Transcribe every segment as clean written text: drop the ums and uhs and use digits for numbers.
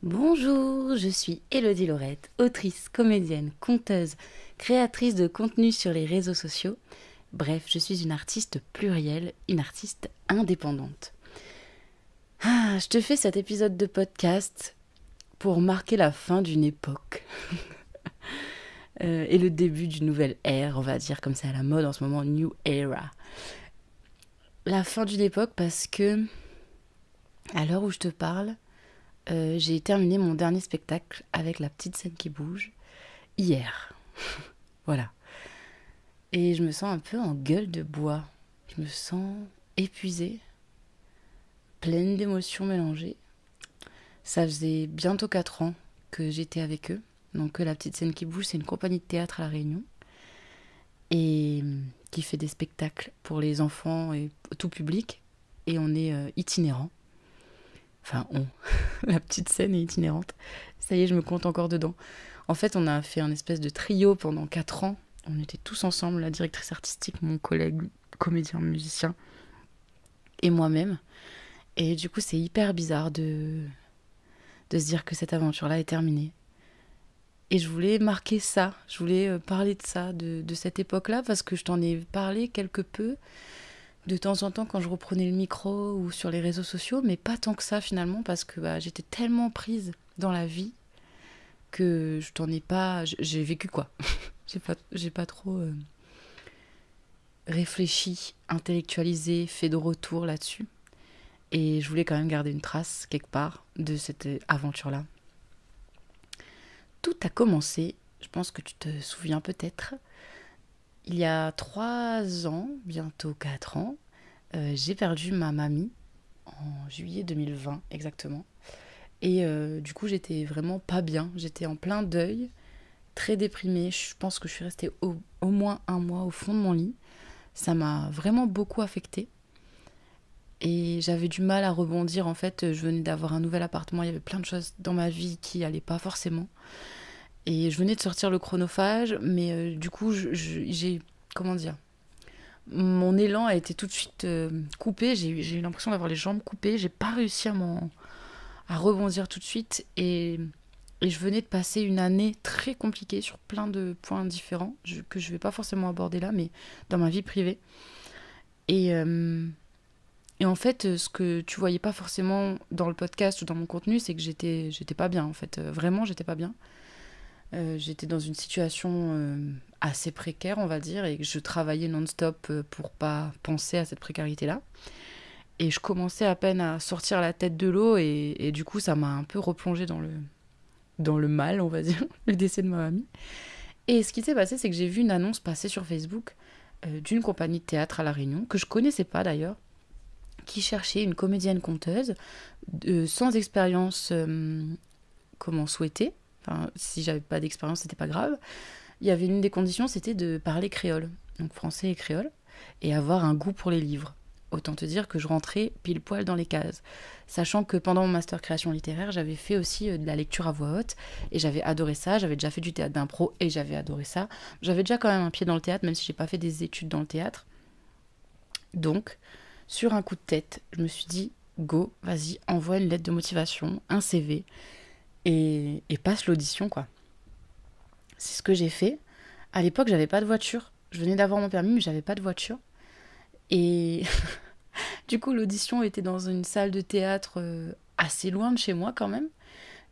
Bonjour, je suis Élodie Laurette, autrice, comédienne, conteuse, créatrice de contenu sur les réseaux sociaux. Bref, je suis une artiste plurielle, une artiste indépendante. Je te fais cet épisode de podcast pour marquer la fin d'une époque et le début d'une nouvelle ère, on va dire comme c'est à la mode en ce moment, New Era. La fin d'une époque parce que, à l'heure où je te parle, j'ai terminé mon dernier spectacle avec la petite scène qui bouge hier. Voilà. Et je me sens un peu en gueule de bois. Je me sens épuisée, pleine d'émotions mélangées. Ça faisait bientôt 4 ans que j'étais avec eux. Donc la petite scène qui bouge, c'est une compagnie de théâtre à La Réunion. Et qui fait des spectacles pour les enfants et tout public. Et on est itinérant. Enfin, la petite scène est itinérante. Ça y est, je me compte encore dedans. En fait, on a fait un espèce de trio pendant 4 ans. On était tous ensemble, la directrice artistique, mon collègue, comédien, musicien, et moi-même. Et du coup, c'est hyper bizarre de se dire que cette aventure-là est terminée. Et je voulais marquer ça, je voulais parler de ça, de cette époque-là, parce que je t'en ai parlé quelque peu de temps en temps quand je reprenais le micro ou sur les réseaux sociaux, mais pas tant que ça finalement, parce que j'étais tellement prise dans la vie que je t'en ai pas... J'ai vécu quoi. j'ai pas trop réfléchi, intellectualisé, fait de retour là-dessus. Et je voulais quand même garder une trace quelque part de cette aventure-là. Tout a commencé, je pense que tu te souviens peut-être, il y a 3 ans, bientôt 4 ans, j'ai perdu ma mamie en juillet 2020 exactement. Et du coup, j'étais vraiment pas bien. J'étais en plein deuil, très déprimée. Je pense que je suis restée au moins un mois au fond de mon lit. Ça m'a vraiment beaucoup affectée. Et j'avais du mal à rebondir. En fait, je venais d'avoir un nouvel appartement. Il y avait plein de choses dans ma vie qui allaient pas forcément. Et je venais de sortir le chronophage. Mais du coup, j'ai... Comment dire, mon élan a été tout de suite coupé. J'ai eu l'impression d'avoir les jambes coupées. J'ai pas réussi à rebondir tout de suite. Et je venais de passer une année très compliquée sur plein de points différents que je vais pas forcément aborder là, mais dans ma vie privée. Et, et en fait, ce que tu voyais pas forcément dans le podcast ou dans mon contenu, c'est que j'étais pas bien en fait. Vraiment, j'étais pas bien. J'étais dans une situation assez précaire, on va dire, et je travaillais non-stop pour pas penser à cette précarité-là. Et je commençais à peine à sortir la tête de l'eau, et du coup, ça m'a un peu replongée dans le mal, on va dire, le décès de ma mamie. Et ce qui s'est passé, c'est que j'ai vu une annonce passer sur Facebook d'une compagnie de théâtre à La Réunion, que je connaissais pas d'ailleurs, qui cherchait une comédienne conteuse sans expérience comment souhaiter. Enfin, si j'avais pas d'expérience, c'était pas grave. Il y avait une des conditions, c'était de parler créole, donc français et créole, et avoir un goût pour les livres. Autant te dire que je rentrais pile poil dans les cases. Sachant que pendant mon master création littéraire, j'avais fait aussi de la lecture à voix haute, et j'avais adoré ça. J'avais déjà fait du théâtre d'impro, et j'avais adoré ça. J'avais déjà quand même un pied dans le théâtre, même si j'ai pas fait des études dans le théâtre. Donc, sur un coup de tête, je me suis dit, go, vas-y, envoie une lettre de motivation, un CV, et passe l'audition, quoi. C'est ce que j'ai fait. À l'époque, j'avais pas de voiture. Je venais d'avoir mon permis, mais j'avais pas de voiture. Et du coup, l'audition était dans une salle de théâtre assez loin de chez moi quand même.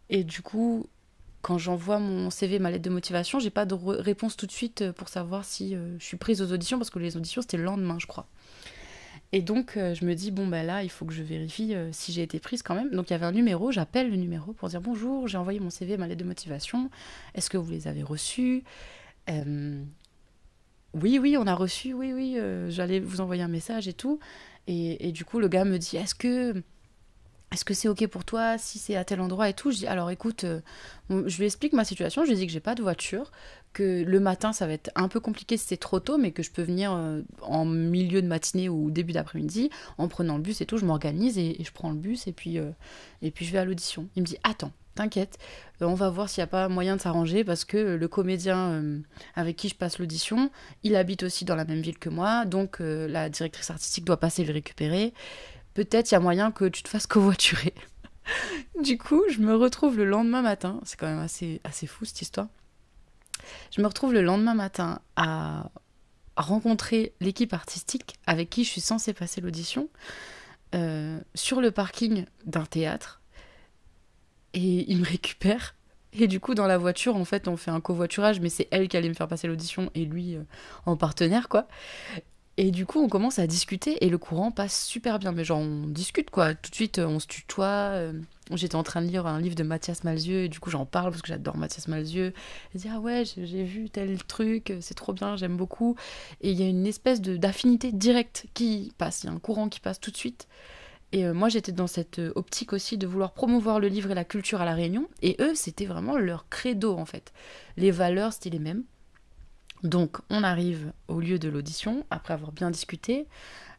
Et du coup, quand j'envoie mon CV, ma lettre de motivation, j'ai pas de réponse tout de suite pour savoir si je suis prise aux auditions, parce que les auditions, c'était le lendemain, je crois. Et donc, je me dis, bon, bah là, il faut que je vérifie si j'ai été prise quand même. Donc, il y avait un numéro, j'appelle le numéro pour dire, bonjour, j'ai envoyé mon CV, ma lettre de motivation. Est-ce que vous les avez reçus Oui, oui, on a reçu, oui, oui, j'allais vous envoyer un message et tout. Et du coup, le gars me dit, est-ce que c'est ok pour toi si c'est à tel endroit et tout? Je dis, alors écoute, je lui explique ma situation, je lui dis que j'ai pas de voiture, que le matin ça va être un peu compliqué si c'est trop tôt, mais que je peux venir en milieu de matinée ou début d'après-midi, en prenant le bus et tout, je m'organise et je prends le bus et puis je vais à l'audition. Il me dit, attends, t'inquiète, on va voir s'il n'y a pas moyen de s'arranger, parce que le comédien avec qui je passe l'audition, il habite aussi dans la même ville que moi, donc la directrice artistique doit passer le récupérer. Peut-être il y a moyen que tu te fasses covoiturer. Du coup, je me retrouve le lendemain matin, c'est quand même assez fou cette histoire. Je me retrouve le lendemain matin à rencontrer l'équipe artistique avec qui je suis censée passer l'audition sur le parking d'un théâtre. Et ils me récupèrent. Et du coup, dans la voiture, en fait, on fait un covoiturage, mais c'est elle qui allait me faire passer l'audition et lui en partenaire, quoi. Et du coup, on commence à discuter et le courant passe super bien. Mais genre, on discute quoi. Tout de suite, on se tutoie. J'étais en train de lire un livre de Mathias Malzieu et du coup, j'en parle parce que j'adore Mathias Malzieu. Elle dit ah ouais, j'ai vu tel truc, c'est trop bien, j'aime beaucoup. Et il y a une espèce d'affinité directe qui passe. Il y a un courant qui passe tout de suite. Et moi, j'étais dans cette optique aussi de vouloir promouvoir le livre et la culture à La Réunion. Et eux, c'était vraiment leur credo en fait. Les valeurs, c'était les mêmes. Donc, on arrive au lieu de l'audition, après avoir bien discuté.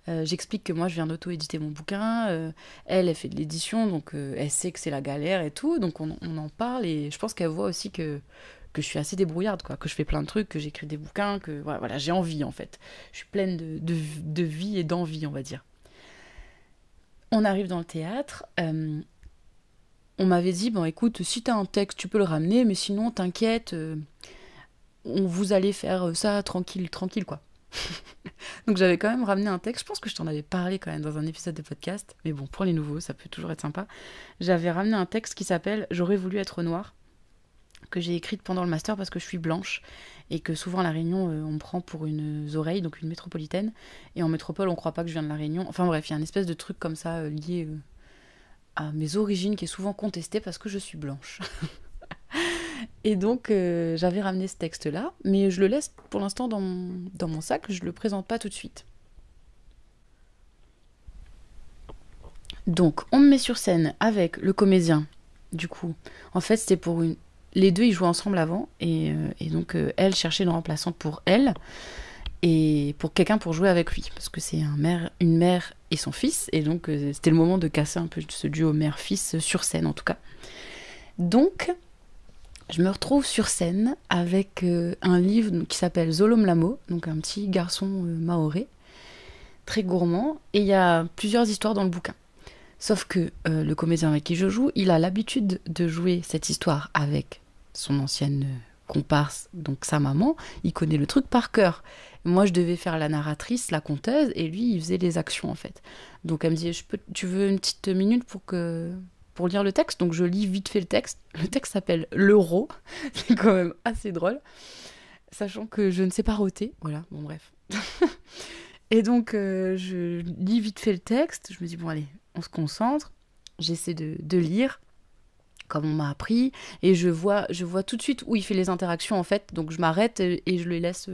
J'explique que moi, je viens d'auto-éditer mon bouquin. Elle fait de l'édition, donc elle sait que c'est la galère et tout. Donc, on en parle et je pense qu'elle voit aussi que je suis assez débrouillarde, quoi, que je fais plein de trucs, que j'écris des bouquins, que voilà, j'ai envie, en fait. Je suis pleine de vie et d'envie, on va dire. On arrive dans le théâtre. On m'avait dit, bon, écoute, si t'as un texte, tu peux le ramener, mais sinon, t'inquiète, vous allez faire ça tranquille, tranquille, quoi. Donc j'avais quand même ramené un texte, je pense que je t'en avais parlé quand même dans un épisode de podcast, mais bon, pour les nouveaux, ça peut toujours être sympa. J'avais ramené un texte qui s'appelle J'aurais voulu être noire, que j'ai écrite pendant le master parce que je suis blanche, et que souvent à La Réunion, on me prend pour une oreille, donc une métropolitaine, et en métropole, on croit pas que je viens de La Réunion. Enfin bref, il y a une espèce de truc comme ça lié à mes origines qui est souvent contesté parce que je suis blanche. Et donc, j'avais ramené ce texte-là, mais je le laisse pour l'instant dans mon sac, je le présente pas tout de suite. Donc, on me met sur scène avec le comédien. Du coup, en fait, c'était pour une. Les deux, ils jouaient ensemble avant, et donc, elle cherchait une remplaçante pour elle, et pour quelqu'un pour jouer avec lui, parce que c'est une mère et son fils, et donc, c'était le moment de casser un peu ce duo mère-fils sur scène, en tout cas. Donc, je me retrouve sur scène avec un livre qui s'appelle Zolo Mlamo, donc un petit garçon maoré, très gourmand, et il y a plusieurs histoires dans le bouquin. Sauf que le comédien avec qui je joue, il a l'habitude de jouer cette histoire avec son ancienne comparse, donc sa maman, il connaît le truc par cœur. Moi, je devais faire la narratrice, la conteuse, et lui, il faisait les actions, en fait. Donc elle me dit, tu veux une petite minute pour lire le texte? Donc je lis vite fait le texte. Le texte s'appelle L'Euro. C'est quand même assez drôle. Sachant que je ne sais pas roter. Voilà, bon bref. Et donc je lis vite fait le texte. Je me dis, bon allez, on se concentre. J'essaie de lire comme on m'a appris. Et je vois tout de suite où il fait les interactions en fait. Donc je m'arrête et je lui laisse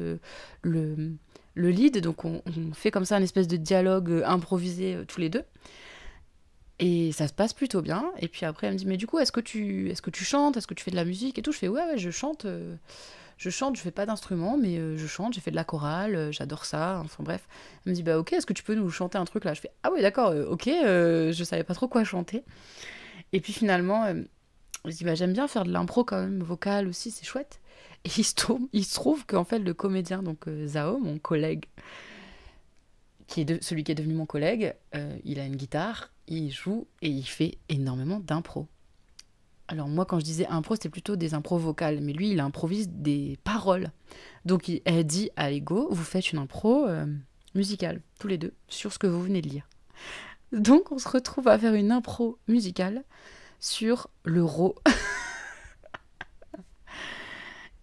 le lead. Donc on fait comme ça une espèce de dialogue improvisé tous les deux. Et ça se passe plutôt bien. Et puis après, elle me dit, mais du coup, est-ce que tu chantes? Est-ce que tu fais de la musique et tout? Je fais, ouais, je chante. Je chante, je fais pas d'instrument, mais je chante, j'ai fait de la chorale, j'adore ça. Enfin bref. Elle me dit, bah ok, est-ce que tu peux nous chanter un truc là? Je fais, ah oui, d'accord, ok, je savais pas trop quoi chanter. Et puis finalement, je dis, bah j'aime bien faire de l'impro quand même, vocale aussi, c'est chouette. Et il se trouve qu'en fait, le comédien, donc Zao, mon collègue, celui qui est devenu mon collègue, il a une guitare, il joue et il fait énormément d'impro. Alors moi, quand je disais impro, c'était plutôt des impros vocales, mais lui, il improvise des paroles. Donc elle dit, allez go, vous faites une impro musicale, tous les deux, sur ce que vous venez de lire. Donc on se retrouve à faire une impro musicale sur l'euro.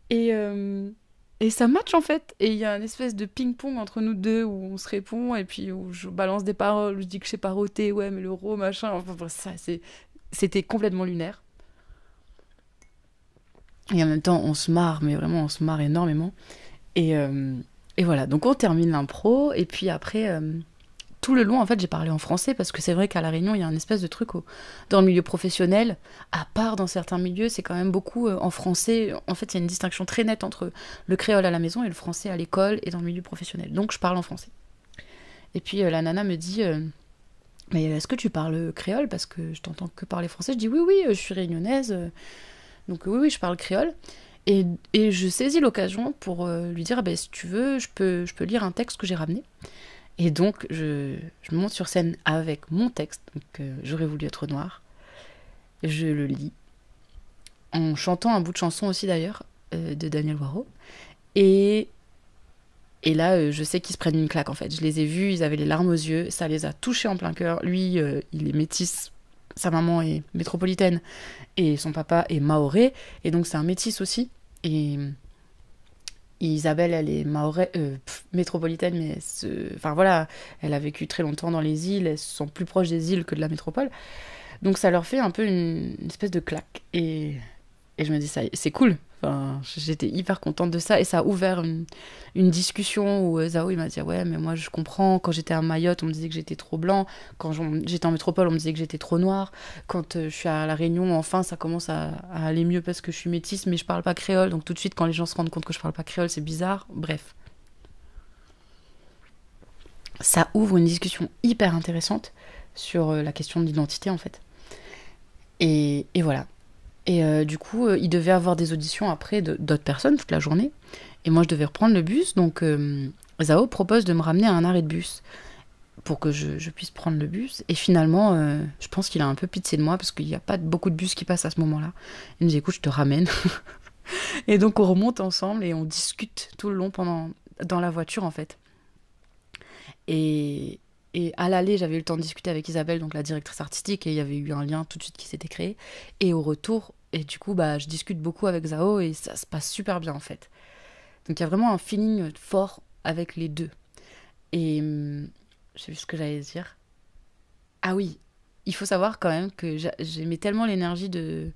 Et ça match en fait. Et il y a une espèce de ping-pong entre nous deux où on se répond et puis où je balance des paroles, où je dis que je sais pas roter, ouais, mais l'euro, machin. Enfin, ça, c'était complètement lunaire. Et en même temps, on se marre, mais vraiment, on se marre énormément. Et, euh, et voilà, donc on termine l'impro. Et puis après, tout le long, en fait, j'ai parlé en français parce que c'est vrai qu'à La Réunion, il y a un espèce de truc dans le milieu professionnel, à part dans certains milieux, c'est quand même beaucoup en français. En fait, il y a une distinction très nette entre le créole à la maison et le français à l'école et dans le milieu professionnel. Donc, je parle en français. Et puis, la nana me dit, mais est-ce que tu parles créole? Parce que je t'entends que parler français. Je dis, oui, oui, je suis réunionnaise. Donc, oui, oui, je parle créole. Et je saisis l'occasion pour lui dire, si tu veux, je peux lire un texte que j'ai ramené. Et donc, je monte sur scène avec mon texte, donc j'aurais voulu être noire. je le lis, en chantant un bout de chanson aussi d'ailleurs, de Daniel Waro. Et, et là, je sais qu'ils se prennent une claque en fait. Je les ai vus, ils avaient les larmes aux yeux, ça les a touchés en plein cœur. Lui, il est métis, sa maman est métropolitaine et son papa est mahorais, et donc c'est un métis aussi. Et Isabelle, elle est métropolitaine, mais enfin voilà, elle a vécu très longtemps dans les îles, elles sont plus proches des îles que de la métropole. Donc ça leur fait un peu une espèce de claque. Et je me dis, ça, c'est cool. Enfin, j'étais hyper contente de ça. Et ça a ouvert une discussion où Zao, il m'a dit, ouais, mais moi, je comprends. Quand j'étais à Mayotte, on me disait que j'étais trop blanc. Quand j'étais en métropole, on me disait que j'étais trop noir. Quand je suis à La Réunion, enfin, ça commence à aller mieux parce que je suis métisse, mais je parle pas créole. Donc tout de suite, quand les gens se rendent compte que je parle pas créole, c'est bizarre. Bref. Ça ouvre une discussion hyper intéressante sur la question de l'identité, en fait. Et voilà. Et du coup, il devait avoir des auditions après d'autres personnes toute la journée. Et moi, je devais reprendre le bus. Donc, Zao propose de me ramener à un arrêt de bus pour que je puisse prendre le bus. Et finalement, je pense qu'il a un peu pitié de moi parce qu'il n'y a pas beaucoup de bus qui passent à ce moment-là. Il me dit, écoute, je te ramène. Et donc, on remonte ensemble et on discute tout le long dans la voiture, en fait. Et, et à l'aller, j'avais eu le temps de discuter avec Isabelle, donc la directrice artistique, et il y avait eu un lien tout de suite qui s'était créé. Et au retour, et du coup, bah, je discute beaucoup avec Zao et ça se passe super bien en fait. Donc il y a vraiment un feeling fort avec les deux. Et je sais plus ce que j'allais dire. Ah oui, il faut savoir quand même que j'aimais tellement l'énergie de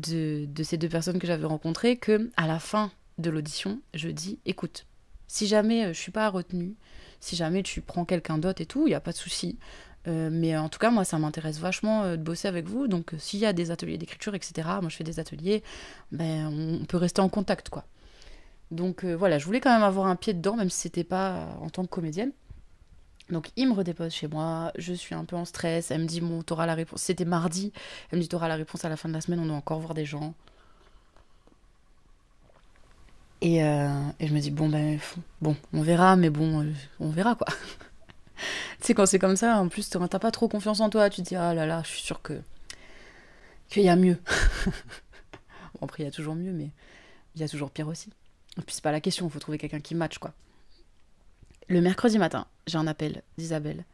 ces deux personnes que j'avais rencontrées que à la fin de l'audition, je dis écoute, si jamais je suis pas retenue, si jamais tu prends quelqu'un d'autre et tout, il y a pas de souci. Mais en tout cas, moi, ça m'intéresse vachement de bosser avec vous. Donc, s'il y a des ateliers d'écriture, etc., moi, je fais des ateliers, ben, on peut rester en contact, quoi. Donc, voilà, je voulais quand même avoir un pied dedans, même si c'était pas en tant que comédienne. Donc, il me redépose chez moi, je suis un peu en stress. Elle me dit, bon, t'auras la réponse. C'était mardi. Elle me dit, t'auras la réponse à la fin de la semaine, on doit encore voir des gens. Et je me dis, bon, ben, bon, on verra, mais bon, on verra, quoi. Tu sais, quand c'est comme ça, en plus, t'as pas trop confiance en toi. Tu te dis, ah là là, je suis sûre qu'il y a mieux. Bon, après, il y a toujours mieux, mais il y a toujours pire aussi. Et puis, c'est pas la question, il faut trouver quelqu'un qui match, quoi. Le mercredi matin, j'ai un appel d'Isabelle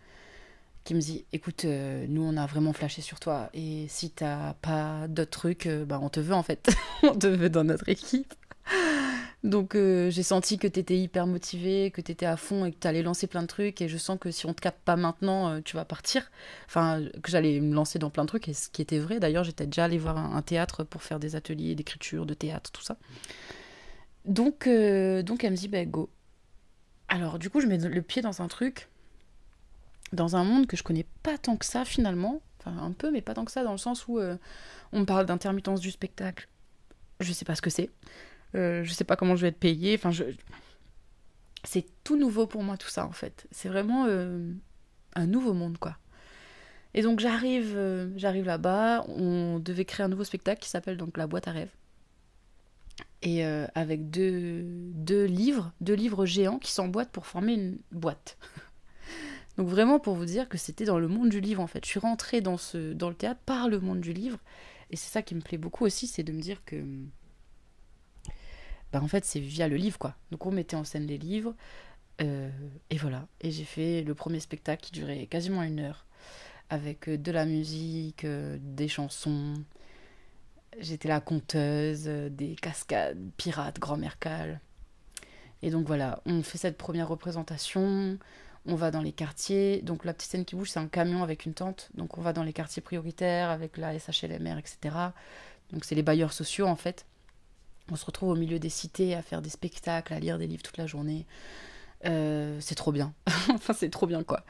qui me dit, écoute, nous, on a vraiment flashé sur toi. Et si t'as pas d'autres trucs, bah, on te veut, en fait. On te veut dans notre équipe. Donc j'ai senti que t'étais hyper motivé, que t'étais à fond et que t'allais lancer plein de trucs. Et je sens que si on te capte pas maintenant, tu vas partir. Enfin, que j'allais me lancer dans plein de trucs. Et ce qui était vrai, d'ailleurs, j'étais déjà allée voir un théâtre pour faire des ateliers d'écriture, de théâtre, tout ça. Donc elle me dit, bah go. Alors du coup, je mets le pied dans un truc, dans un monde que je connais pas tant que ça finalement. Enfin, un peu, mais pas tant que ça, dans le sens où on me parle d'intermittence du spectacle. Je sais pas ce que c'est. Je sais pas comment je vais être payée. Enfin, c'est tout nouveau pour moi tout ça en fait. C'est vraiment un nouveau monde quoi. Et donc j'arrive là-bas. On devait créer un nouveau spectacle qui s'appelle donc La Boîte à rêves. Et avec deux livres géants qui s'emboîtent pour former une boîte. Donc vraiment pour vous dire que c'était dans le monde du livre en fait. Je suis rentrée dans le théâtre par le monde du livre. Et c'est ça qui me plaît beaucoup aussi, c'est de me dire que bah en fait c'est via le livre quoi. Donc on mettait en scène les livres. Et voilà. Et j'ai fait le premier spectacle qui durait quasiment 1 heure. Avec de la musique, des chansons. J'étais la conteuse, des cascades, pirates, grand-mère Cal. Et donc voilà, on fait cette première représentation. On va dans les quartiers. Donc la petite scène qui bouge, c'est un camion avec une tente. Donc on va dans les quartiers prioritaires avec la SHLMR, etc. Donc c'est les bailleurs sociaux en fait. On se retrouve au milieu des cités à faire des spectacles, à lire des livres toute la journée. C'est trop bien. Enfin, c'est trop bien, quoi.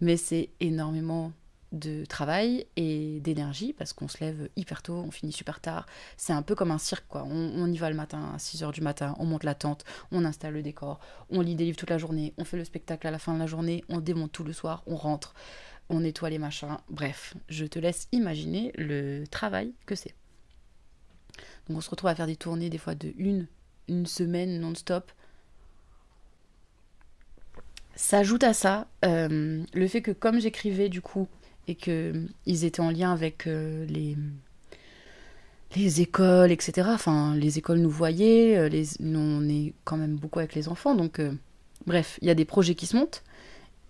Mais c'est énormément de travail et d'énergie parce qu'on se lève hyper tôt, on finit super tard. C'est un peu comme un cirque, quoi. On y va le matin à 6 h du matin, on monte la tente, on installe le décor, on lit des livres toute la journée, on fait le spectacle à la fin de la journée, on démonte tout le soir, on rentre, on nettoie les machins. Bref, je te laisse imaginer le travail que c'est. Donc on se retrouve à faire des tournées des fois de une semaine non-stop. S'ajoute à ça le fait que comme j'écrivais du coup et que ils étaient en lien avec les écoles, etc. Enfin, les écoles nous voyaient, nous, on est quand même beaucoup avec les enfants, donc bref, il y a des projets qui se montent,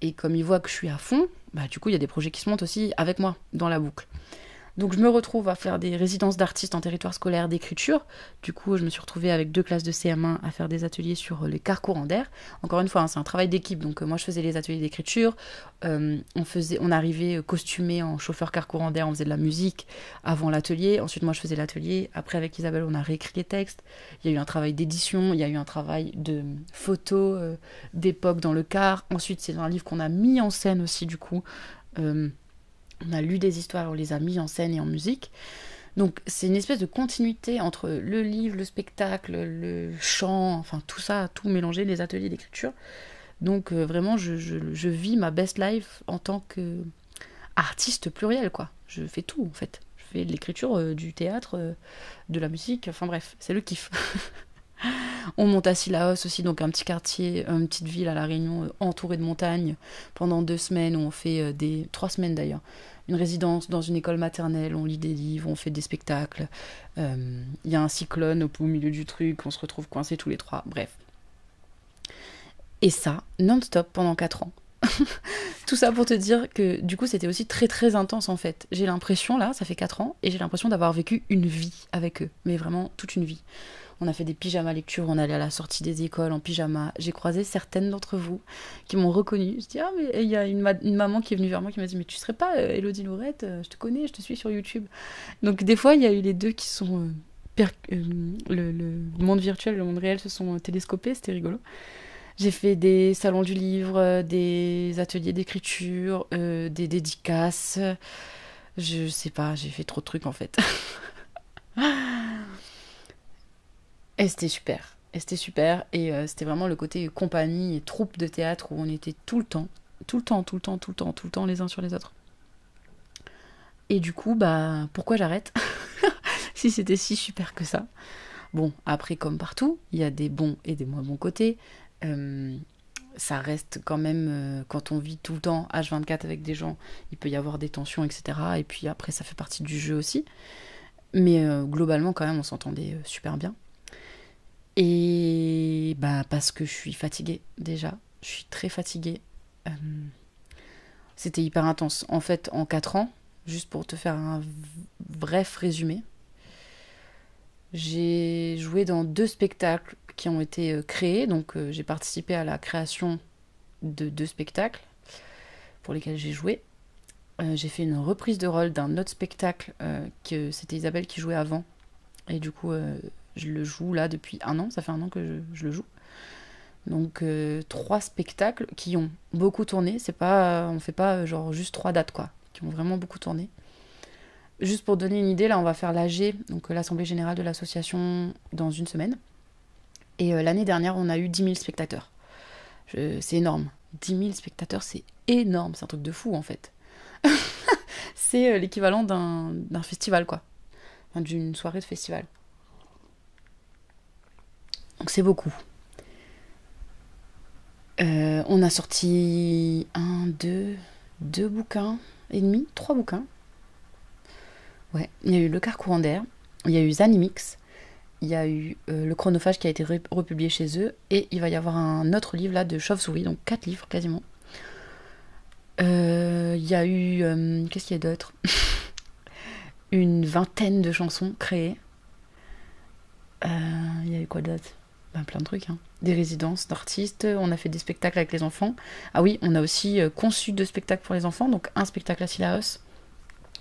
et comme ils voient que je suis à fond, bah du coup, il y a des projets qui se montent aussi avec moi, dans la boucle. Donc je me retrouve à faire des résidences d'artistes en territoire scolaire d'écriture. Du coup, je me suis retrouvée avec 2 classes de CM1 à faire des ateliers sur les quarts courants d'air. Encore une fois, hein, c'est un travail d'équipe. Donc moi, je faisais les ateliers d'écriture. On arrivait costumé en chauffeur car courant d'air. On faisait de la musique avant l'atelier. Ensuite, moi, je faisais l'atelier. Après, avec Isabelle, on a réécrit les textes. Il y a eu un travail d'édition. Il y a eu un travail de photos d'époque dans le car. Ensuite, c'est un livre qu'on a mis en scène aussi, du coup. On a lu des histoires, on les a mis en scène et en musique. Donc c'est une espèce de continuité entre le livre, le spectacle, le chant, enfin tout ça, tout mélangé, les ateliers d'écriture. Donc vraiment, je vis ma best life en tant qu'artiste pluriel, quoi. Je fais tout, en fait. Je fais de l'écriture, du théâtre, de la musique, enfin bref, c'est le kiff. On monte à Sillaos aussi, donc un petit quartier, une petite ville à La Réunion, entourée de montagnes, pendant 2 semaines, où on fait 3 semaines d'ailleurs, une résidence dans une école maternelle, on lit des livres, on fait des spectacles. Il y a un cyclone au milieu du truc, on se retrouve coincés tous les trois, bref. Et ça, non-stop pendant 4 ans. Tout ça pour te dire que du coup c'était aussi très très intense en fait. J'ai l'impression là, ça fait 4 ans, et j'ai l'impression d'avoir vécu une vie avec eux, mais vraiment toute une vie. On a fait des pyjamas lecture, on allait à la sortie des écoles en pyjama. J'ai croisé certaines d'entre vous qui m'ont reconnue. Je dis, ah, mais il y a une maman qui est venue vers moi qui m'a dit, mais tu serais pas Elodie Lourette, je te connais, je te suis sur YouTube. Donc des fois, il y a eu les deux qui sont. Le monde virtuel et le monde réel se sont télescopés, c'était rigolo. J'ai fait des salons du livre, des ateliers d'écriture, des dédicaces. Je sais pas, j'ai fait trop de trucs en fait. Et c'était super. Et c'était super. Et c'était vraiment le côté compagnie et troupe de théâtre où on était tout le temps. Tout le temps, tout le temps, tout le temps, tout le temps les uns sur les autres. Et du coup, bah, pourquoi j'arrête si c'était si super que ça? Bon, après, comme partout, il y a des bons et des moins bons côtés. Euh, Ça reste quand même, quand on vit tout le temps H24 avec des gens, il peut y avoir des tensions, etc. Et puis après, ça fait partie du jeu aussi. Mais globalement, quand même, on s'entendait super bien. Et bah parce que je suis fatiguée déjà. Je suis très fatiguée. Euh, C'était hyper intense. En fait, en 4 ans, juste pour te faire un bref résumé, j'ai joué dans 2 spectacles qui ont été créés. Donc j'ai participé à la création de 2 spectacles pour lesquels j'ai joué. J'ai fait une reprise de rôle d'un autre spectacle que c'était Isabelle qui jouait avant. Et du coup, je le joue là depuis un an. Ça fait un an que je le joue. Donc 3 spectacles qui ont beaucoup tourné. C'est pas, on fait pas genre juste 3 dates quoi, qui ont vraiment beaucoup tourné. Juste pour donner une idée, là on va faire l'AG, donc l'Assemblée Générale de l'Association dans une semaine. Et l'année dernière on a eu 10 000 spectateurs. C'est énorme. 10 000 spectateurs c'est énorme, c'est un truc de fou en fait. C'est l'équivalent d'un festival quoi, enfin, d'une soirée de festival. Donc c'est beaucoup. On a sorti deux bouquins et demi, 3 bouquins. Ouais, il y a eu Le Carcourant d'air, il y a eu Zanimix, il y a eu Le Chronophage qui a été republié chez eux, et il va y avoir un autre livre là de Chauve-souris, donc 4 livres quasiment. Il y a eu. Qu'est-ce qu'il y a d'autre? Une vingtaine de chansons créées. Il y a eu quoi d'autre? Ben, plein de trucs, hein. Des résidences d'artistes, on a fait des spectacles avec les enfants. Ah oui, on a aussi conçu 2 spectacles pour les enfants, donc un spectacle à Sillaos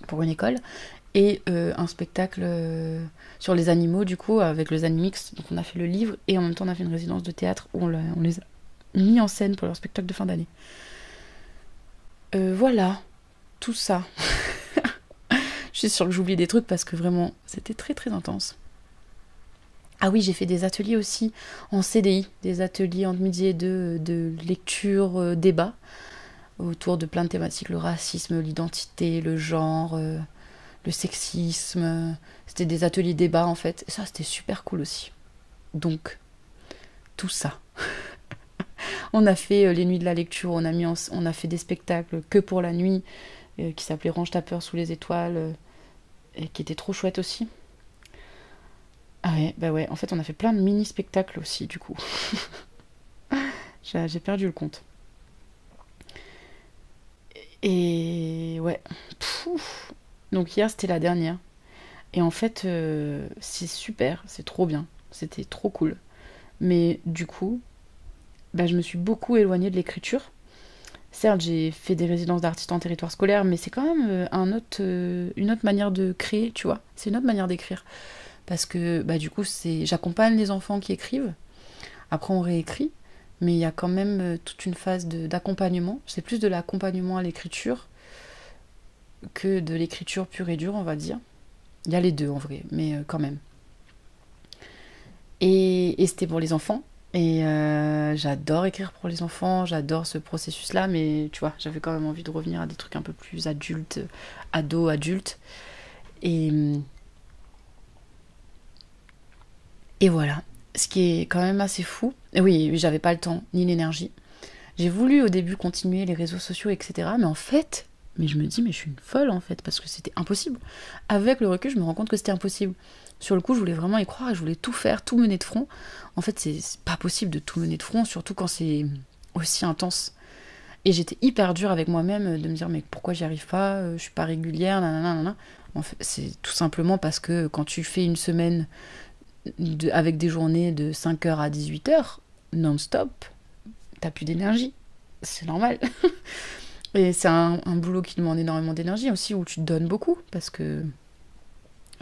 pour une école, et un spectacle sur les animaux, du coup, avec le Zanimix. Donc on a fait le livre, et en même temps on a fait une résidence de théâtre où on les a mis en scène pour leur spectacle de fin d'année. Voilà, tout ça. Je suis sûre que j'oublie des trucs parce que vraiment, c'était très très intense. Ah oui, j'ai fait des ateliers aussi en CDI, des ateliers entre midi et deux de lecture, débat, autour de plein de thématiques, le racisme, l'identité, le genre, le sexisme. C'était des ateliers débat en fait. Et ça, c'était super cool aussi. Donc, tout ça. On a fait les nuits de la lecture, on a fait des spectacles que pour la nuit, qui s'appelait Range ta peur sous les étoiles, et qui était trop chouette aussi. Ouais, bah ouais. En fait, on a fait plein de mini-spectacles aussi, du coup. J'ai perdu le compte. Et ouais. Pouf. Donc hier, c'était la dernière. Et en fait, c'est super, c'est trop bien. C'était trop cool. Mais du coup, bah, je me suis beaucoup éloignée de l'écriture. Certes, j'ai fait des résidences d'artistes en territoire scolaire, mais c'est quand même une autre manière de créer, tu vois. C'est une autre manière d'écrire. Parce que bah, du coup, j'accompagne les enfants qui écrivent. Après, on réécrit. Mais il y a quand même toute une phase d'accompagnement. C'est plus de l'accompagnement à l'écriture que de l'écriture pure et dure, on va dire. Il y a les deux en vrai, mais quand même. Et c'était pour les enfants. Et j'adore écrire pour les enfants, j'adore ce processus-là, mais tu vois, j'avais quand même envie de revenir à des trucs un peu plus adultes, ados, adultes. Et, et voilà. Ce qui est quand même assez fou. Et oui, j'avais pas le temps, ni l'énergie. J'ai voulu au début continuer les réseaux sociaux, etc. Mais en fait, mais je me dis, mais je suis une folle en fait, parce que c'était impossible. Avec le recul, je me rends compte que c'était impossible. Sur le coup, je voulais vraiment y croire et je voulais tout faire, tout mener de front. En fait, c'est pas possible de tout mener de front, surtout quand c'est aussi intense. Et j'étais hyper dure avec moi-même de me dire, mais pourquoi j'y arrive pas, je suis pas régulière, nanana, nanana. En fait, c'est tout simplement parce que quand tu fais une semaine avec des journées de 5h à 18h, non-stop, t'as plus d'énergie. C'est normal. Et c'est un boulot qui demande énormément d'énergie aussi, où tu te donnes beaucoup, parce que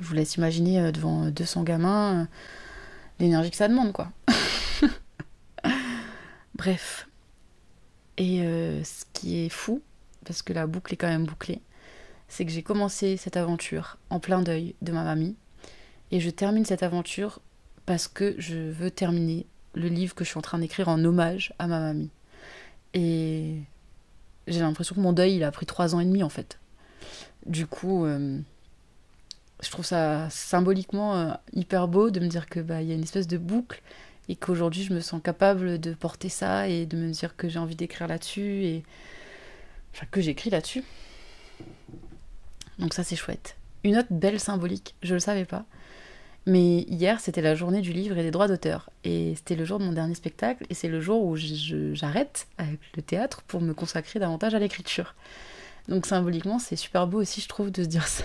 je vous laisse imaginer devant 200 gamins l'énergie que ça demande, quoi. Bref. Et ce qui est fou, parce que la boucle est quand même bouclée, c'est que j'ai commencé cette aventure en plein deuil de ma mamie, et je termine cette aventure parce que je veux terminer le livre que je suis en train d'écrire en hommage à ma mamie. Et j'ai l'impression que mon deuil, il a pris 3 ans et demi, en fait. Du coup, je trouve ça symboliquement hyper beau de me dire que bah, y a une espèce de boucle et qu'aujourd'hui, je me sens capable de porter ça et de me dire que j'ai envie d'écrire là-dessus et enfin, que j'écris là-dessus. Donc ça, c'est chouette. Une autre belle symbolique, je le savais pas. Mais hier, c'était la journée du livre et des droits d'auteur. Et c'était le jour de mon dernier spectacle. Et c'est le jour où j'arrête avec le théâtre pour me consacrer davantage à l'écriture. Donc symboliquement, c'est super beau aussi, je trouve, de se dire ça.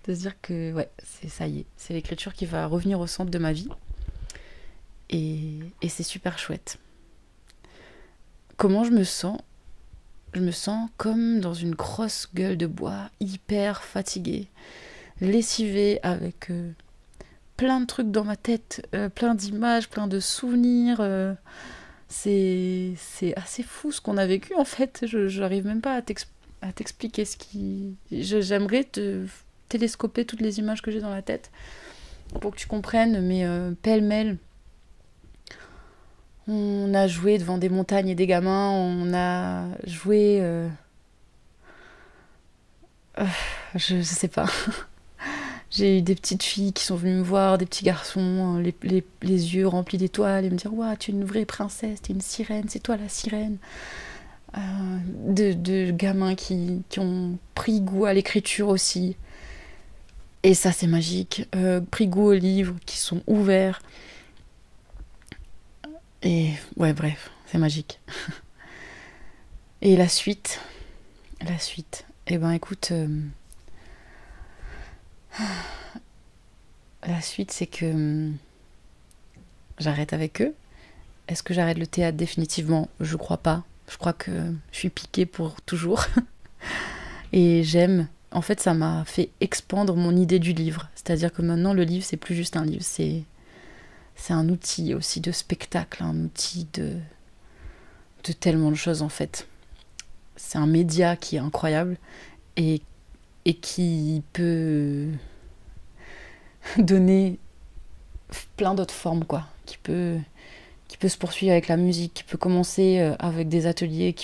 De se dire que, ouais, ça y est. C'est l'écriture qui va revenir au centre de ma vie. Et c'est super chouette. Comment je me sens? Je me sens comme dans une grosse gueule de bois, hyper fatiguée, lessivée, avec plein de trucs dans ma tête, plein d'images, plein de souvenirs. C'est assez fou ce qu'on a vécu en fait. Je n'arrive même pas à t'expliquer ce qui. J'aimerais te télescoper toutes les images que j'ai dans la tête pour que tu comprennes, mais pêle-mêle. On a joué devant des montagnes et des gamins, on a joué. Je sais pas. J'ai eu des petites filles qui sont venues me voir, des petits garçons, les yeux remplis d'étoiles, et me dire Ouah, tu es une vraie princesse, tu es une sirène, c'est toi la sirène. De gamins qui ont pris goût à l'écriture aussi. Et ça, c'est magique. Pris goût aux livres, qui sont ouverts. Et ouais, bref, c'est magique. Et la suite. Eh ben, écoute. La suite, c'est que j'arrête avec eux. Est-ce que j'arrête le théâtre définitivement? Je crois pas. Je crois que je suis piquée pour toujours. Et j'aime. En fait, ça m'a fait expandre mon idée du livre. C'est-à-dire que maintenant, le livre, c'est plus juste un livre. C'est un outil aussi de spectacle, un outil de tellement de choses, en fait. C'est un média qui est incroyable et qui peut donner plein d'autres formes, quoi. Qui peut se poursuivre avec la musique, qui peut commencer avec des ateliers,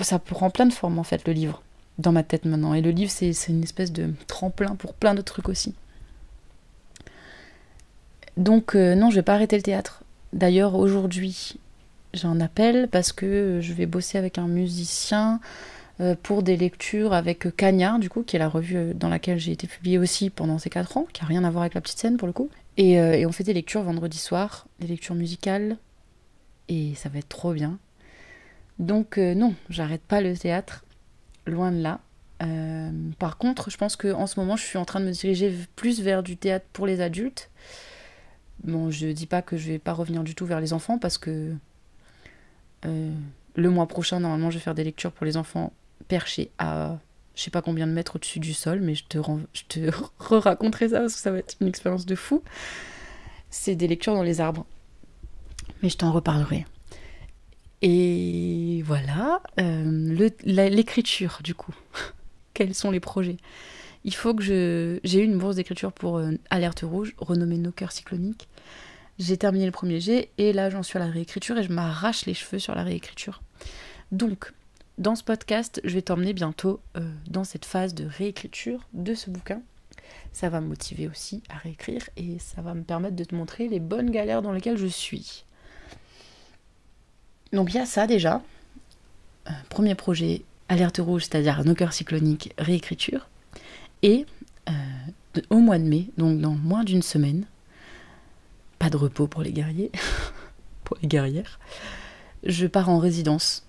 ça prend plein de formes, en fait, le livre, dans ma tête maintenant. Et le livre, c'est une espèce de tremplin pour plein d'autres trucs aussi. Donc, non, je vais pas arrêter le théâtre. D'ailleurs, aujourd'hui, j'ai un appel parce que je vais bosser avec un musicien pour des lectures avec Cagnard, du coup, qui est la revue dans laquelle j'ai été publiée aussi pendant ces 4 ans, qui n'a rien à voir avec La Petite Scène pour le coup. Et on fait des lectures vendredi soir, des lectures musicales, et ça va être trop bien. Donc non, j'arrête pas le théâtre, loin de là. Par contre, je pense qu'en ce moment, je suis en train de me diriger plus vers du théâtre pour les adultes. Bon, je dis pas que je vais pas revenir du tout vers les enfants, parce que le mois prochain, normalement, je vais faire des lectures pour les enfants perchés à je sais pas combien de mètres au-dessus du sol, mais je te re-raconterai ça parce que ça va être une expérience de fou. C'est des lectures dans les arbres. Mais je t'en reparlerai. Et voilà, l'écriture du coup. Quels sont les projets? Il faut que j'ai eu une bourse d'écriture pour Alerte Rouge, renommée Nos Cœurs Cycloniques. J'ai terminé le premier jet et là j'en suis à la réécriture et je m'arrache les cheveux sur la réécriture. Donc, dans ce podcast, je vais t'emmener bientôt dans cette phase de réécriture de ce bouquin. Ça va me motiver aussi à réécrire et ça va me permettre de te montrer les bonnes galères dans lesquelles je suis. Donc il y a ça déjà. Premier projet, Alerte Rouge, c'est-à-dire Nos Cœurs Cycloniques, réécriture. Et au mois de mai, donc dans moins d'une semaine, pas de repos pour les guerriers, pour les guerrières, je pars en résidence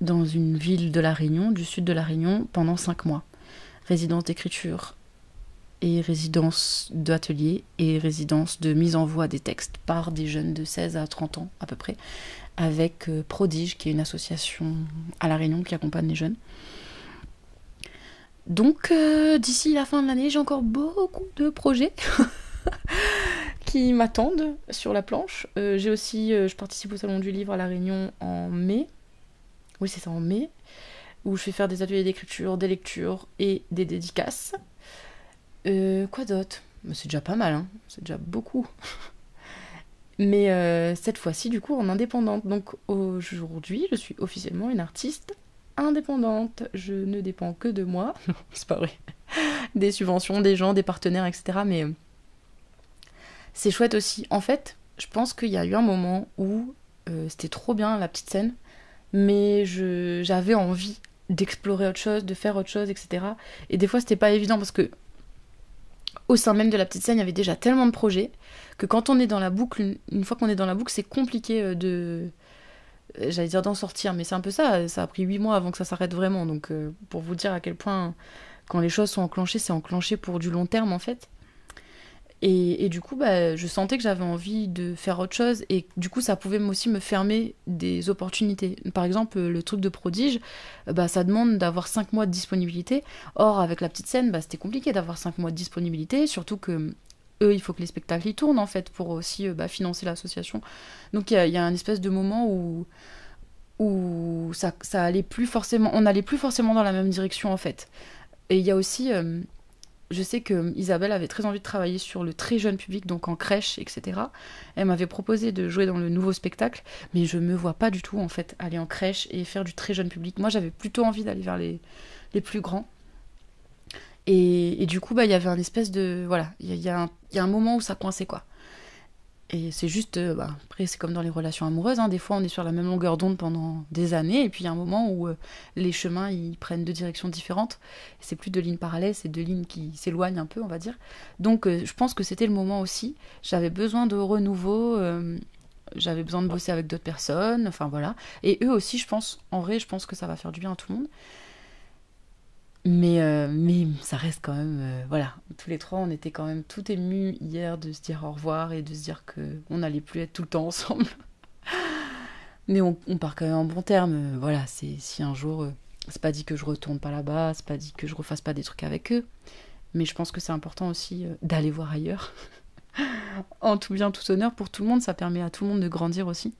dans une ville de La Réunion, du sud de La Réunion, pendant 5 mois. Résidence d'écriture et résidence d'atelier et résidence de mise en voix des textes par des jeunes de 16 à 30 ans à peu près, avec Prodige, qui est une association à La Réunion qui accompagne les jeunes. Donc d'ici la fin de l'année, j'ai encore beaucoup de projets qui m'attendent sur la planche. J'ai aussi, je participe au Salon du Livre à La Réunion en mai. Oui, c'est ça, en mai, où je vais faire des ateliers d'écriture, des lectures et des dédicaces. Quoi d'autre? C'est déjà pas mal, hein. C'est déjà beaucoup. Mais cette fois-ci, du coup, en indépendante. Donc aujourd'hui, je suis officiellement une artiste indépendante. Je ne dépends que de moi. Non, c'est pas vrai. Des subventions, des gens, des partenaires, etc. Mais c'est chouette aussi. En fait, je pense qu'il y a eu un moment où c'était trop bien, La Petite Scène, mais j'avais envie d'explorer autre chose, de faire autre chose, etc. Et des fois, c'était pas évident parce que au sein même de La Petite Scène, il y avait déjà tellement de projets que quand on est dans la boucle, une fois qu'on est dans la boucle, c'est compliqué j'allais dire d'en sortir, mais c'est un peu ça. Ça a pris 8 mois avant que ça s'arrête vraiment. Donc, pour vous dire à quel point, quand les choses sont enclenchées, c'est enclenché pour du long terme, en fait. Et du coup, je sentais que j'avais envie de faire autre chose et du coup, ça pouvait aussi me fermer des opportunités. Par exemple, le truc de Prodige, ça demande d'avoir 5 mois de disponibilité. Or, avec La Petite Scène, c'était compliqué d'avoir 5 mois de disponibilité, surtout que eux, il faut que les spectacles y tournent, en fait, pour aussi financer l'association. Donc, il y a un espèce de moment où ça allait plus forcément... On n'allait plus forcément dans la même direction, en fait. Et il y a aussi... je sais que Isabelle avait très envie de travailler sur le très jeune public, donc en crèche, etc. Elle m'avait proposé de jouer dans le nouveau spectacle, mais je me vois pas du tout, en fait, aller en crèche et faire du très jeune public. Moi, j'avais plutôt envie d'aller vers les plus grands. Et du coup, il y avait un espèce de... Voilà, il y a un moment où ça coinçait, quoi. Et c'est juste... après, c'est comme dans les relations amoureuses, hein, des fois, on est sur la même longueur d'onde pendant des années, et puis il y a un moment où les chemins, ils prennent 2 directions différentes. C'est plus 2 lignes parallèles, c'est 2 lignes qui s'éloignent un peu, on va dire. Donc, je pense que c'était le moment aussi. J'avais besoin de renouveau, j'avais besoin de bosser avec d'autres personnes, enfin voilà. Et eux aussi, je pense, en vrai, je pense que ça va faire du bien à tout le monde. Mais ça reste quand même... voilà, tous les 3, on était quand même tout émus hier de se dire au revoir et de se dire qu'on n'allait plus être tout le temps ensemble. Mais on part quand même en bon terme. Voilà, si un jour... c'est pas dit que je retourne pas là-bas, c'est pas dit que je refasse pas des trucs avec eux. Mais je pense que c'est important aussi d'aller voir ailleurs. En tout bien, tout honneur, pour tout le monde, ça permet à tout le monde de grandir aussi.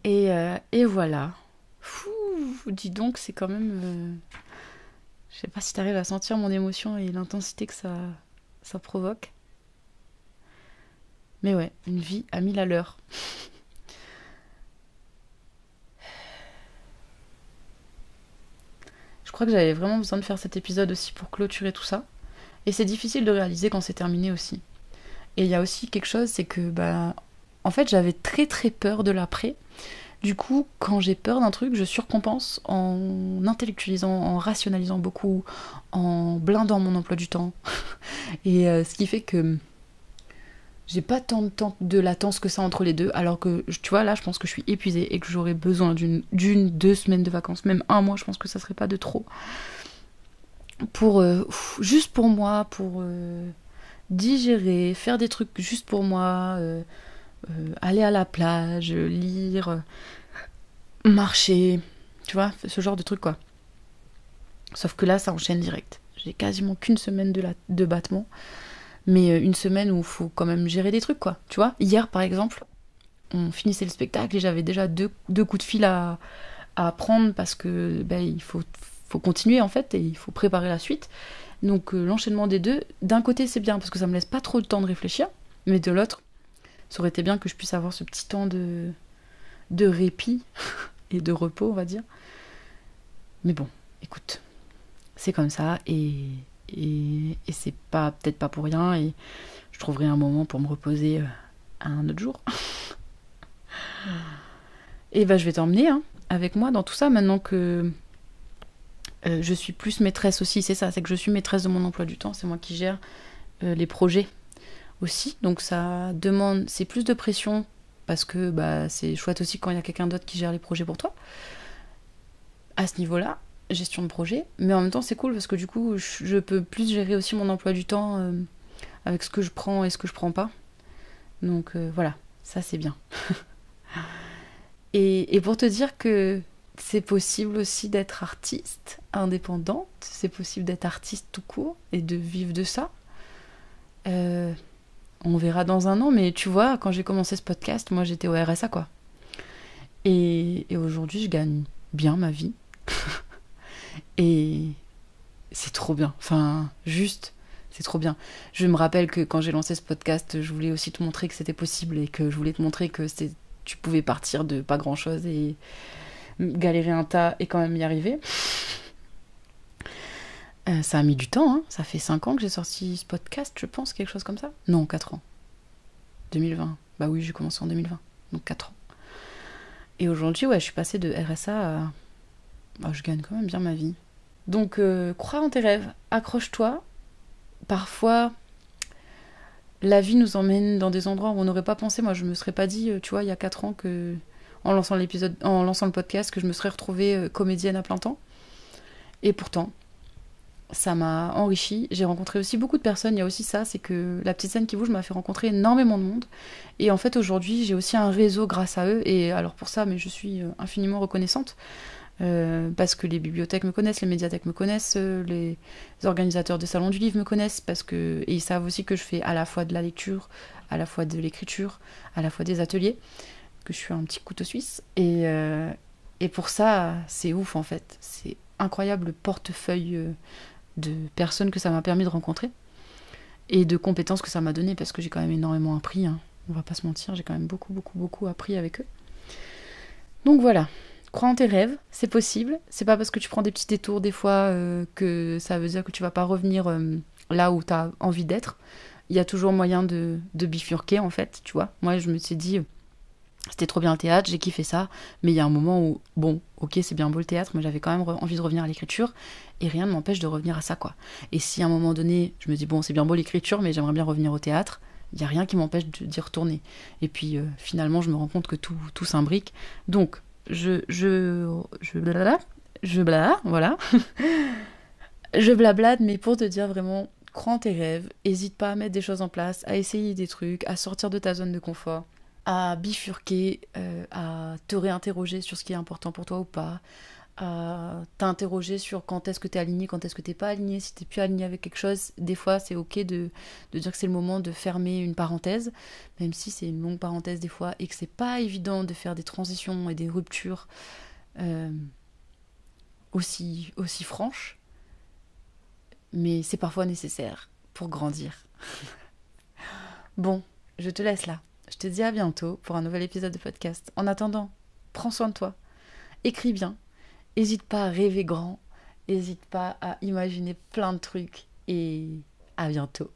Et voilà. Fou, dis donc, c'est quand même... Je sais pas si t'arrives à sentir mon émotion et l'intensité que ça provoque. Mais ouais, une vie à 1000 à l'heure. Je crois que j'avais vraiment besoin de faire cet épisode aussi pour clôturer tout ça. Et c'est difficile de réaliser quand c'est terminé aussi. Et il y a aussi quelque chose, c'est que, en fait, j'avais très très peur de l'après. Du coup, quand j'ai peur d'un truc, je surcompense en intellectualisant, en rationalisant beaucoup, en blindant mon emploi du temps. Et ce qui fait que j'ai pas tant de temps de latence que ça entre les deux, alors que, tu vois, là, je pense que je suis épuisée et que j'aurais besoin d'une, 2 semaines de vacances, même un mois, je pense que ça serait pas de trop. Pour, juste pour moi, pour digérer, faire des trucs juste pour moi, aller à la plage, lire, marcher, tu vois, ce genre de trucs, quoi. Sauf que là, ça enchaîne direct. J'ai quasiment qu'une semaine de battement, mais une semaine où il faut quand même gérer des trucs, quoi. Tu vois, hier, par exemple, on finissait le spectacle et j'avais déjà deux coups de fil à prendre parce que il faut continuer, en fait, et il faut préparer la suite. Donc l'enchaînement des deux, d'un côté, c'est bien parce que ça me laisse pas trop de temps de réfléchir, mais de l'autre, ça aurait été bien que je puisse avoir ce petit temps de répit et de repos, on va dire. Mais bon, écoute, c'est comme ça et c'est pas peut-être pas pour rien et je trouverai un moment pour me reposer un autre jour. Et je vais t'emmener avec moi dans tout ça maintenant que je suis plus maîtresse aussi, c'est ça, c'est que je suis maîtresse de mon emploi du temps, c'est moi qui gère les projets aussi, donc ça demande, c'est plus de pression parce que c'est chouette aussi quand il y a quelqu'un d'autre qui gère les projets pour toi. À ce niveau-là, gestion de projet, mais en même temps c'est cool parce que du coup je peux plus gérer aussi mon emploi du temps avec ce que je prends et ce que je prends pas. Donc voilà, ça c'est bien. Et pour te dire que c'est possible aussi d'être artiste indépendante, c'est possible d'être artiste tout court et de vivre de ça. On verra dans un an, mais tu vois, quand j'ai commencé ce podcast, moi j'étais au RSA, quoi. Et aujourd'hui, je gagne bien ma vie. Et c'est trop bien. Enfin, juste, c'est trop bien. Je me rappelle que quand j'ai lancé ce podcast, je voulais aussi te montrer que c'était possible et que je voulais te montrer que tu pouvais partir de pas grand-chose et galérer un tas et quand même y arriver. Ça a mis du temps, hein. Ça fait 5 ans que j'ai sorti ce podcast, je pense, quelque chose comme ça. Non, 4 ans. 2020. Bah oui, j'ai commencé en 2020, donc 4 ans. Et aujourd'hui, je suis passée de RSA à... je gagne quand même bien ma vie. Donc, crois en tes rêves, accroche-toi. Parfois, la vie nous emmène dans des endroits où on n'aurait pas pensé. Moi, je me serais pas dit, tu vois, il y a 4 ans que, en lançant le podcast, que je me serais retrouvée comédienne à plein temps. Et pourtant, ça m'a enrichie. J'ai rencontré aussi beaucoup de personnes. Il y a aussi ça, c'est que la petite scène qui bouge m'a fait rencontrer énormément de monde. Et en fait, aujourd'hui, j'ai aussi un réseau grâce à eux. Et alors pour ça, mais je suis infiniment reconnaissante. Parce que les bibliothèques me connaissent, les médiathèques me connaissent, les organisateurs de salons du livre me connaissent, et ils savent aussi que je fais à la fois de la lecture, à la fois de l'écriture, à la fois des ateliers, que je suis un petit couteau suisse. Et pour ça, c'est ouf en fait. C'est incroyable le portefeuille de personnes que ça m'a permis de rencontrer et de compétences que ça m'a donné, parce que j'ai quand même énormément appris, hein. On va pas se mentir, j'ai quand même beaucoup appris avec eux. Donc voilà. Crois en tes rêves, c'est possible. C'est pas parce que tu prends des petits détours des fois que ça veut dire que tu vas pas revenir là où tu as envie d'être. Il y a toujours moyen de bifurquer en fait, tu vois. Moi je me suis dit, c'était trop bien le théâtre, j'ai kiffé ça, mais il y a un moment où, bon, ok c'est bien beau le théâtre, mais j'avais quand même envie de revenir à l'écriture, et rien ne m'empêche de revenir à ça, quoi. Et si à un moment donné, je me dis, bon c'est bien beau l'écriture, mais j'aimerais bien revenir au théâtre, il n'y a rien qui m'empêche d'y retourner. Et puis finalement je me rends compte que tout s'imbrique. Donc, voilà. Je blablade, mais pour te dire vraiment, crois en tes rêves, hésite pas à mettre des choses en place, à essayer des trucs, à sortir de ta zone de confort, à bifurquer, à te réinterroger sur ce qui est important pour toi ou pas, à t'interroger sur quand est-ce que t'es aligné, quand est-ce que t'es pas aligné, si t'es plus aligné avec quelque chose. Des fois, c'est ok de dire que c'est le moment de fermer une parenthèse, même si c'est une longue parenthèse des fois, et que c'est pas évident de faire des transitions et des ruptures aussi franches, mais c'est parfois nécessaire pour grandir. Bon, je te laisse là. Je te dis à bientôt pour un nouvel épisode de podcast. En attendant, prends soin de toi, écris bien, n'hésite pas à rêver grand, n'hésite pas à imaginer plein de trucs et à bientôt.